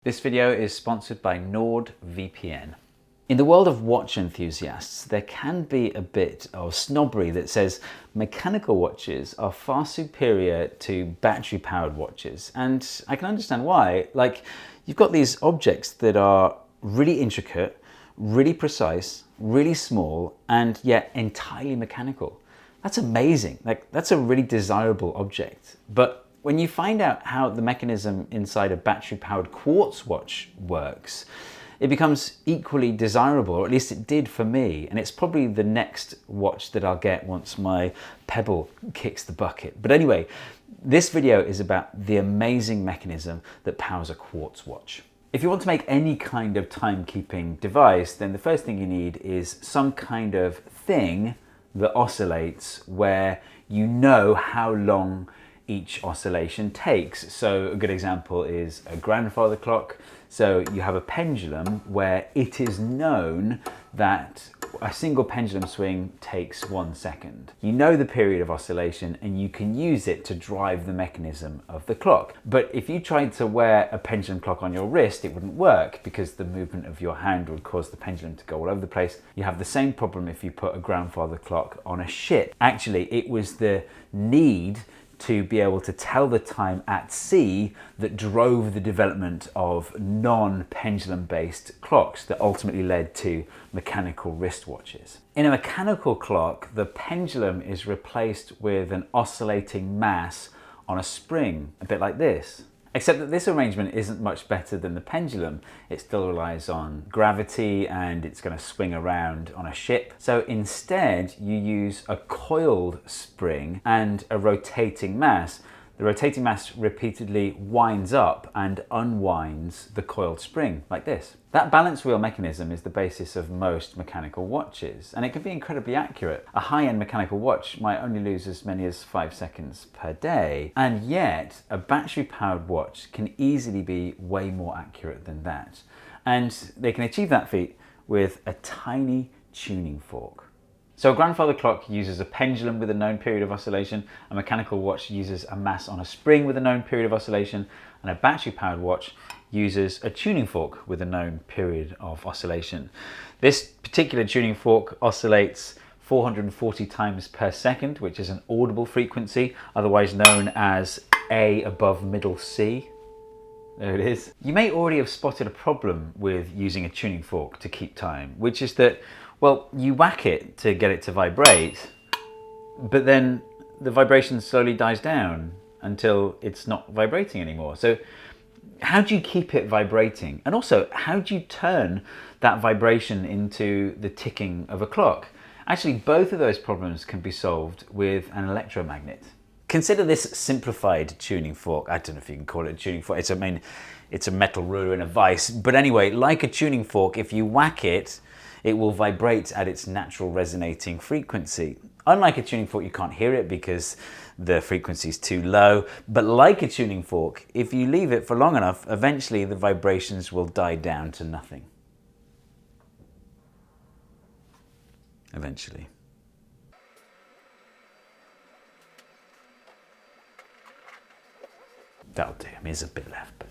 This video is sponsored by NordVPN. In the world of watch enthusiasts, there can be a bit of snobbery that says mechanical watches are far superior to battery-powered watches. And I can understand why. Like, you've got these objects that are really intricate, really precise, really small, and yet entirely mechanical. That's amazing. Like, that's a really desirable object. But when you find out how the mechanism inside a battery-powered quartz watch works, it becomes equally desirable, or at least it did for me, and it's probably the next watch that I'll get once my Pebble kicks the bucket. But anyway, this video is about the amazing mechanism that powers a quartz watch. If you want to make any kind of timekeeping device, then the first thing you need is some kind of thing that oscillates where you know how long each oscillation takes. So a good example is a grandfather clock. So you have a pendulum where it is known that a single pendulum swing takes 1 second. You know the period of oscillation and you can use it to drive the mechanism of the clock. But if you tried to wear a pendulum clock on your wrist, it wouldn't work because the movement of your hand would cause the pendulum to go all over the place. You have the same problem if you put a grandfather clock on a ship. Actually, it was the need to be able to tell the time at sea that drove the development of non-pendulum based clocks that ultimately led to mechanical wristwatches. In a mechanical clock, the pendulum is replaced with an oscillating mass on a spring, a bit like this. Except that this arrangement isn't much better than the pendulum. It still relies on gravity and it's going to swing around on a ship. So instead, you use a coiled spring and a rotating mass. The rotating mass repeatedly winds up and unwinds the coiled spring, like this. That balance wheel mechanism is the basis of most mechanical watches, and it can be incredibly accurate. A high-end mechanical watch might only lose as many as 5 seconds per day, and yet a battery-powered watch can easily be way more accurate than that. And they can achieve that feat with a tiny tuning fork. So a grandfather clock uses a pendulum with a known period of oscillation, a mechanical watch uses a mass on a spring with a known period of oscillation, and a battery-powered watch uses a tuning fork with a known period of oscillation. This particular tuning fork oscillates 440 times per second, which is an audible frequency, otherwise known as A above middle C. There it is. You may already have spotted a problem with using a tuning fork to keep time, which is that, well, you whack it to get it to vibrate, but then the vibration slowly dies down until it's not vibrating anymore. So how do you keep it vibrating? And also, how do you turn that vibration into the ticking of a clock? Actually, both of those problems can be solved with an electromagnet. Consider this simplified tuning fork. I don't know if you can call it a tuning fork. It's a metal ruler in a vise. But anyway, like a tuning fork, if you whack it, it will vibrate at its natural resonating frequency. Unlike a tuning fork, you can't hear it because the frequency is too low. But like a tuning fork, if you leave it for long enough, eventually the vibrations will die down to nothing. Eventually. That'll do. I mean, there's a bit left.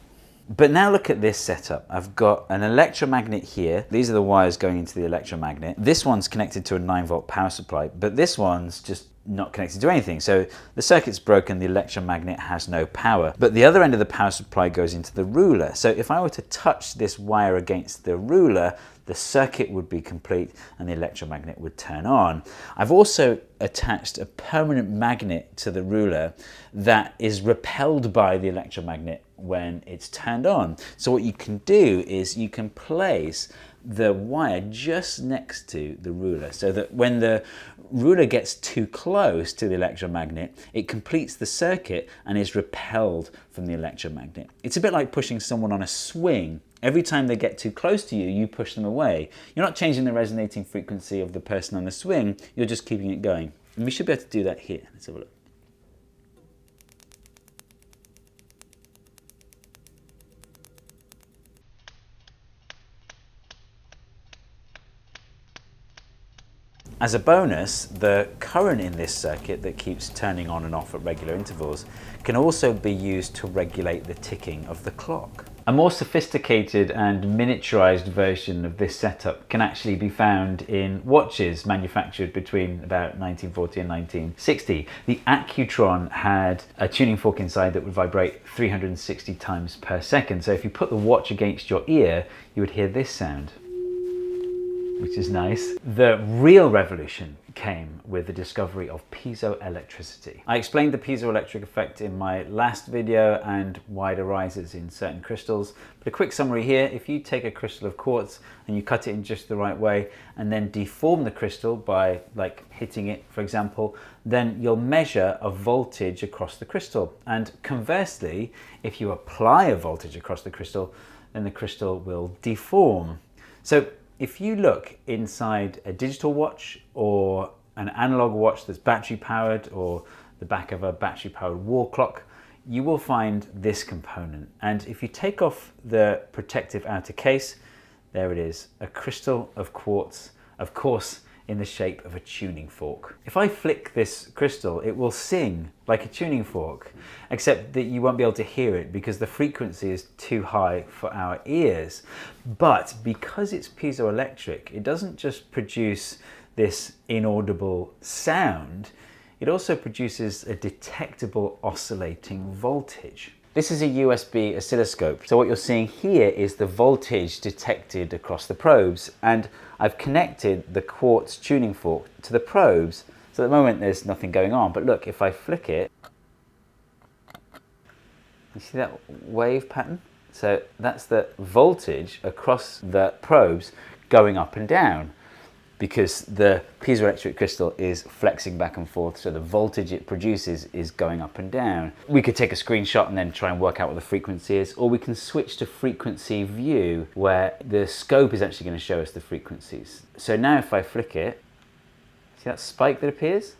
But now look at this setup. I've got an electromagnet here. These are the wires going into the electromagnet. This one's connected to a 9-volt power supply, but this one's just not connected to anything. So the circuit's broken, the electromagnet has no power. But the other end of the power supply goes into the ruler. So if I were to touch this wire against the ruler, the circuit would be complete and the electromagnet would turn on. I've also attached a permanent magnet to the ruler that is repelled by the electromagnet when it's turned on. So what you can do is you can place the wire just next to the ruler so that when the ruler gets too close to the electromagnet, it completes the circuit and is repelled from the electromagnet. It's a bit like pushing someone on a swing. Every time they get too close to you, you push them away. You're not changing the resonating frequency of the person on the swing, you're just keeping it going. And we should be able to do that here. Let's have a look. As a bonus, the current in this circuit that keeps turning on and off at regular intervals can also be used to regulate the ticking of the clock. A more sophisticated and miniaturized version of this setup can actually be found in watches manufactured between about 1940 and 1960. The Accutron had a tuning fork inside that would vibrate 360 times per second. So if you put the watch against your ear, you would hear this sound, which is nice. The real revolution came with the discovery of piezoelectricity. I explained the piezoelectric effect in my last video and why it arises in certain crystals, but a quick summary here: if you take a crystal of quartz and you cut it in just the right way and then deform the crystal by hitting it, for example, then you'll measure a voltage across the crystal. And conversely, if you apply a voltage across the crystal, then the crystal will deform. So if you look inside a digital watch or an analog watch that's battery powered, or the back of a battery powered wall clock, you will find this component. And if you take off the protective outer case, there it is, a crystal of quartz, of course in the shape of a tuning fork. If I flick this crystal, it will sing like a tuning fork, except that you won't be able to hear it because the frequency is too high for our ears. But because it's piezoelectric, it doesn't just produce this inaudible sound, it also produces a detectable oscillating voltage. This is a USB oscilloscope. So what you're seeing here is the voltage detected across the probes, and I've connected the quartz tuning fork to the probes. So at the moment there's nothing going on, but look, if I flick it, you see that wave pattern? So that's the voltage across the probes going up and down, because the piezoelectric crystal is flexing back and forth, so the voltage it produces is going up and down. We could take a screenshot and then try and work out what the frequency is, or we can switch to frequency view, where the scope is actually going to show us the frequencies. So now if I flick it, see that spike that appears?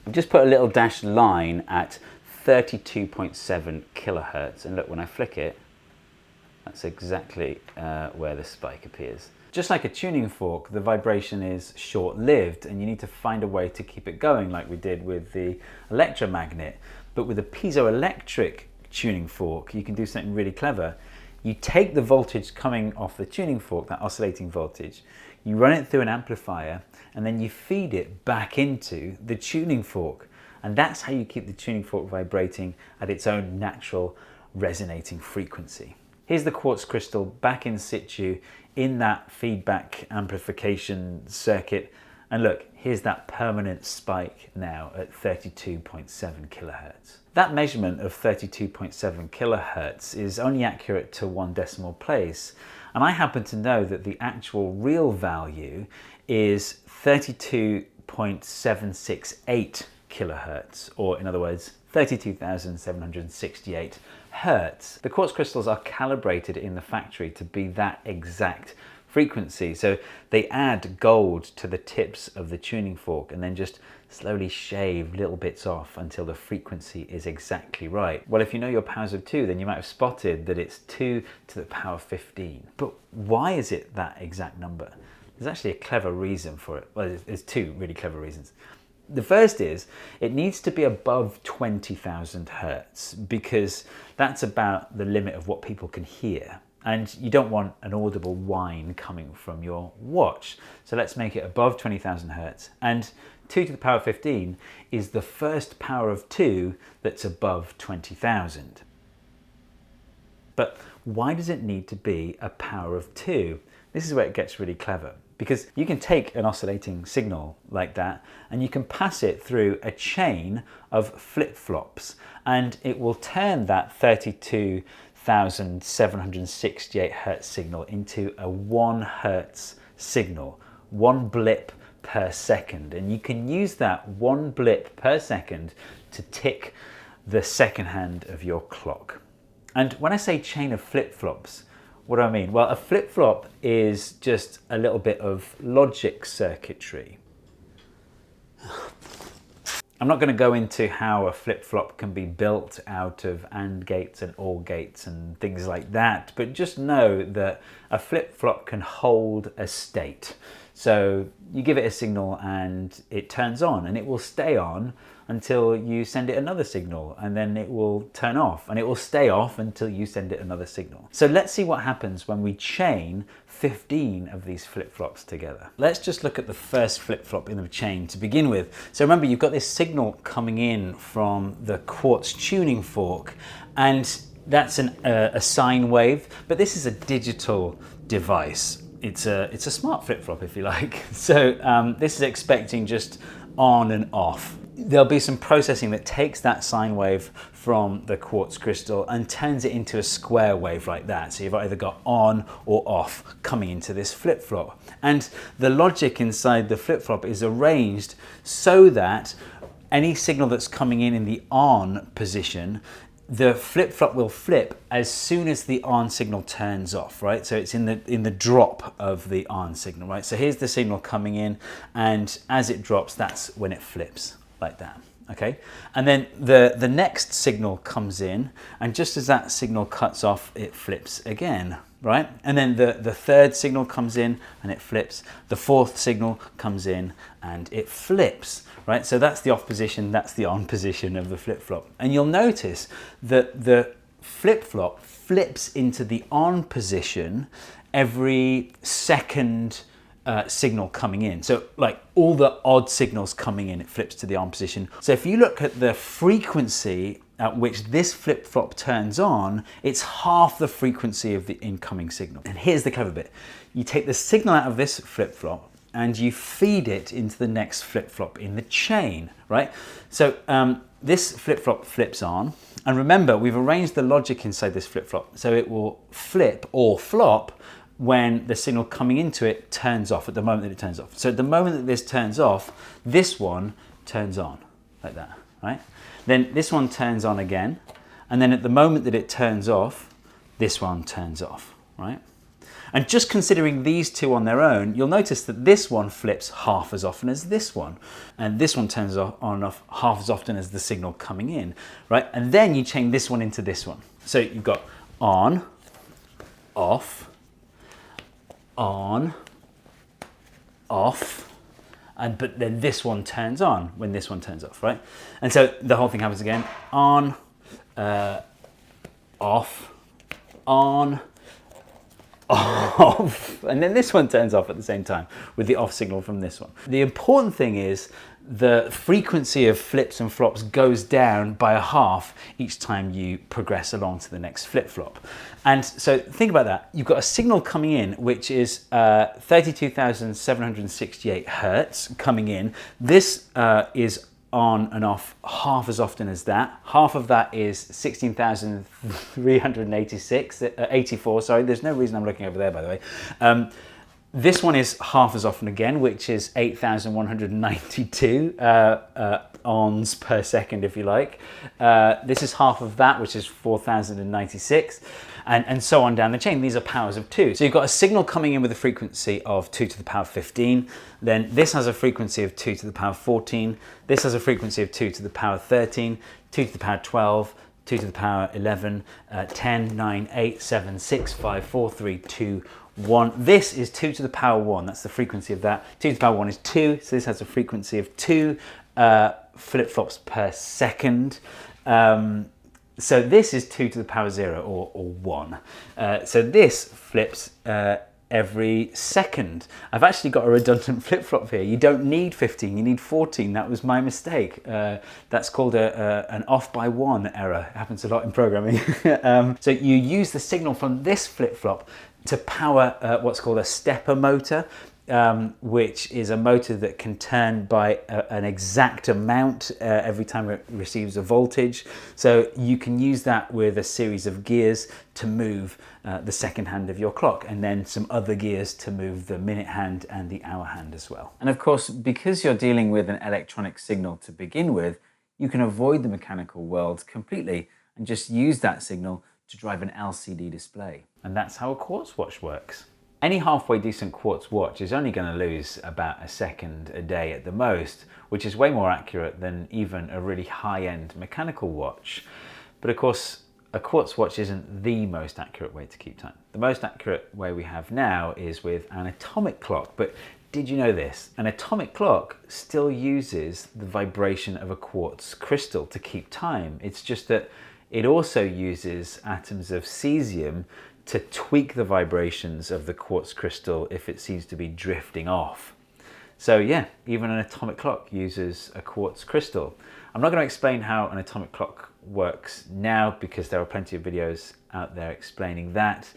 I've just put a little dashed line at 32.7 kilohertz, and look, when I flick it, that's exactly where the spike appears. Just like a tuning fork, the vibration is short-lived and you need to find a way to keep it going, like we did with the electromagnet. But with a piezoelectric tuning fork, you can do something really clever. You take the voltage coming off the tuning fork, that oscillating voltage, you run it through an amplifier, and then you feed it back into the tuning fork. And that's how you keep the tuning fork vibrating at its own natural resonating frequency. Here's the quartz crystal back in situ in that feedback amplification circuit. And look, here's that permanent spike now at 32.7 kilohertz. That measurement of 32.7 kilohertz is only accurate to 1 decimal place. And I happen to know that the actual real value is 32.768 kilohertz, or in other words, 32,768 hertz. The quartz crystals are calibrated in the factory to be that exact frequency. So they add gold to the tips of the tuning fork and then just slowly shave little bits off until the frequency is exactly right. Well, if you know your powers of 2, then you might have spotted that it's 2 to the power 15. But why is it that exact number? There's actually a clever reason for it. Well, there's 2 really clever reasons. The first is it needs to be above 20,000 hertz, because that's about the limit of what people can hear. And you don't want an audible whine coming from your watch. So let's make it above 20,000 hertz. And 2 to the power 15 is the first power of 2 that's above 20,000. But why does it need to be a power of 2? This is where it gets really clever, because you can take an oscillating signal like that and you can pass it through a chain of flip-flops, and it will turn that 32,768 hertz signal into a 1 hertz signal, 1 blip per second. And you can use that 1 blip per second to tick the second hand of your clock. And when I say chain of flip-flops, what do I mean? Well, a flip-flop is just a little bit of logic circuitry. I'm not going to go into how a flip-flop can be built out of AND gates and OR gates and things like that, but just know that a flip-flop can hold a state. So you give it a signal and it turns on, and it will stay on until you send it another signal, and then it will turn off, and it will stay off until you send it another signal. So let's see what happens when we chain 15 of these flip-flops together. Let's just look at the first flip-flop in the chain to begin with. So remember, you've got this signal coming in from the Quartz tuning fork, and that's a sine wave, but this is a digital device. It's a smart flip-flop, if you like. So this is expecting just on and off. There'll be some processing that takes that sine wave from the quartz crystal and turns it into a square wave like that. So you've either got on or off coming into this flip-flop. And the logic inside the flip-flop is arranged so that any signal that's coming in the on position, the flip-flop will flip as soon as the on signal turns off, right? So it's in the drop of the on signal, right? So here's the signal coming in, and as it drops, that's when it flips like that, okay? And then the next signal comes in, and just as that signal cuts off, it flips again, right? And then the third signal comes in and it flips. The fourth signal comes in and it flips, right? So that's the off position, that's the on position of the flip-flop. And you'll notice that the flip-flop flips into the on position every second signal coming in. So like all the odd signals coming in, it flips to the on position. So if you look at the frequency at which this flip-flop turns on, it's half the frequency of the incoming signal. And here's the clever bit. You take the signal out of this flip-flop and you feed it into the next flip-flop in the chain, right? So this flip-flop flips on. And remember, we've arranged the logic inside this flip-flop so it will flip or flop when the signal coming into it turns off, at the moment that it turns off. So at the moment that this turns off, this one turns on, like that, right? Then this one turns on again, and then at the moment that it turns off, this one turns off, right? And just considering these two on their own, you'll notice that this one flips half as often as this one, and this one turns on and off half as often as the signal coming in, right? And then you chain this one into this one. So you've got on, off, on, off, but then this one turns on when this one turns off, right? And so the whole thing happens again: on, off, on, off, and then this one turns off at the same time with the off signal from this one. The important thing is the frequency of flips and flops goes down by a half each time you progress along to the next flip-flop. And so think about that. You've got a signal coming in which is 32,768 hertz coming in. This is on and off half as often as that. Half of that is 16,384, sorry, there's no reason I'm looking over there, by the way. This one is half as often again, which is 8,192 ons per second, if you like. This is half of that, which is 4,096, and so on down the chain. These are powers of 2. So you've got a signal coming in with a frequency of 2 to the power 15. Then this has a frequency of 2 to the power 14. This has a frequency of 2 to the power 13, 2 to the power 12, 2 to the power 11, 10, 9, 8, 7, 6, 5, 4, 3, 2, 1. This is 2 to the power 1. That's the frequency of that. 2 to the power 1 is 2. So this has a frequency of 2 flip-flops per second. So this is 2 to the power 0 or 1. So this flips every second. I've actually got a redundant flip-flop here. You don't need 15, you need 14. That was my mistake. That's called an off by 1 error. It happens a lot in programming. So you use the signal from this flip-flop to power what's called a stepper motor, which is a motor that can turn by an exact amount every time it receives a voltage. So you can use that with a series of gears to move the second hand of your clock, and then some other gears to move the minute hand and the hour hand as well. And of course, because you're dealing with an electronic signal to begin with, you can avoid the mechanical world completely and just use that signal to drive an LCD display. And that's how a quartz watch works. Any halfway decent quartz watch is only going to lose about a second a day at the most, which is way more accurate than even a really high-end mechanical watch. But of course, a quartz watch isn't the most accurate way to keep time. The most accurate way we have now is with an atomic clock, but did you know this? An atomic clock still uses the vibration of a quartz crystal to keep time. It's just that it also uses atoms of cesium to tweak the vibrations of the quartz crystal if it seems to be drifting off. So yeah, even an atomic clock uses a quartz crystal. I'm not going to explain how an atomic clock works now because there are plenty of videos out there explaining that.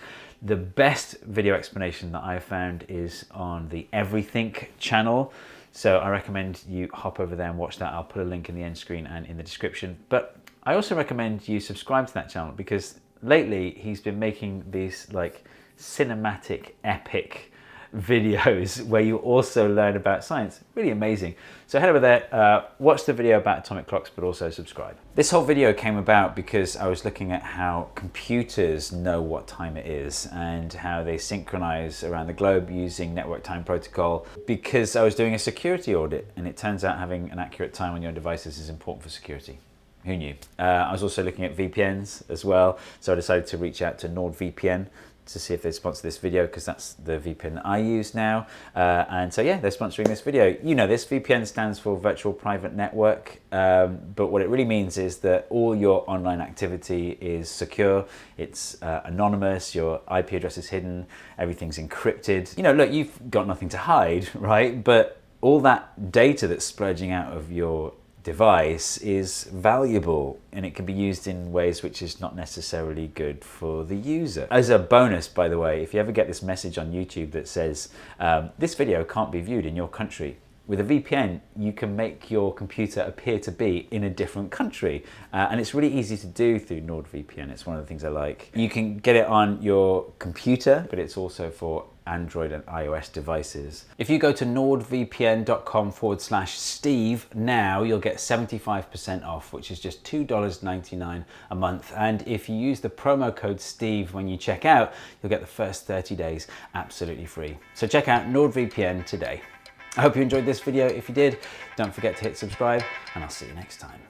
The best video explanation that I've found is on the Everything channel. So I recommend you hop over there and watch that. I'll put a link in the end screen and in the description. But I also recommend you subscribe to that channel because lately he's been making these like cinematic, epic videos where you also learn about science. Really amazing. So head over there, watch the video about atomic clocks, but also subscribe. This whole video came about because I was looking at how computers know what time it is and how they synchronize around the globe using network time protocol, because I was doing a security audit and it turns out having an accurate time on your devices is important for security. Who knew? I was also looking at VPNs as well, so I decided to reach out to NordVPN to see if they sponsor this video, because that's the VPN that I use now. And so yeah, they're sponsoring this video. You know, this VPN stands for Virtual Private Network, but what it really means is that all your online activity is secure, it's anonymous, your IP address is hidden, everything's encrypted. You know, look, you've got nothing to hide, right? But all that data that's splurging out of your device is valuable and it can be used in ways which is not necessarily good for the user. As a bonus, by the way, if you ever get this message on YouTube that says this video can't be viewed in your country, with a VPN you can make your computer appear to be in a different country, and it's really easy to do through NordVPN. It's one of the things I like. You can get it on your computer, but it's also for Android and iOS devices. If you go to nordvpn.com/Steve now, you'll get 75% off, which is just $2.99 a month. And if you use the promo code Steve when you check out, you'll get the first 30 days absolutely free. So check out NordVPN today. I hope you enjoyed this video. If you did, don't forget to hit subscribe, and I'll see you next time.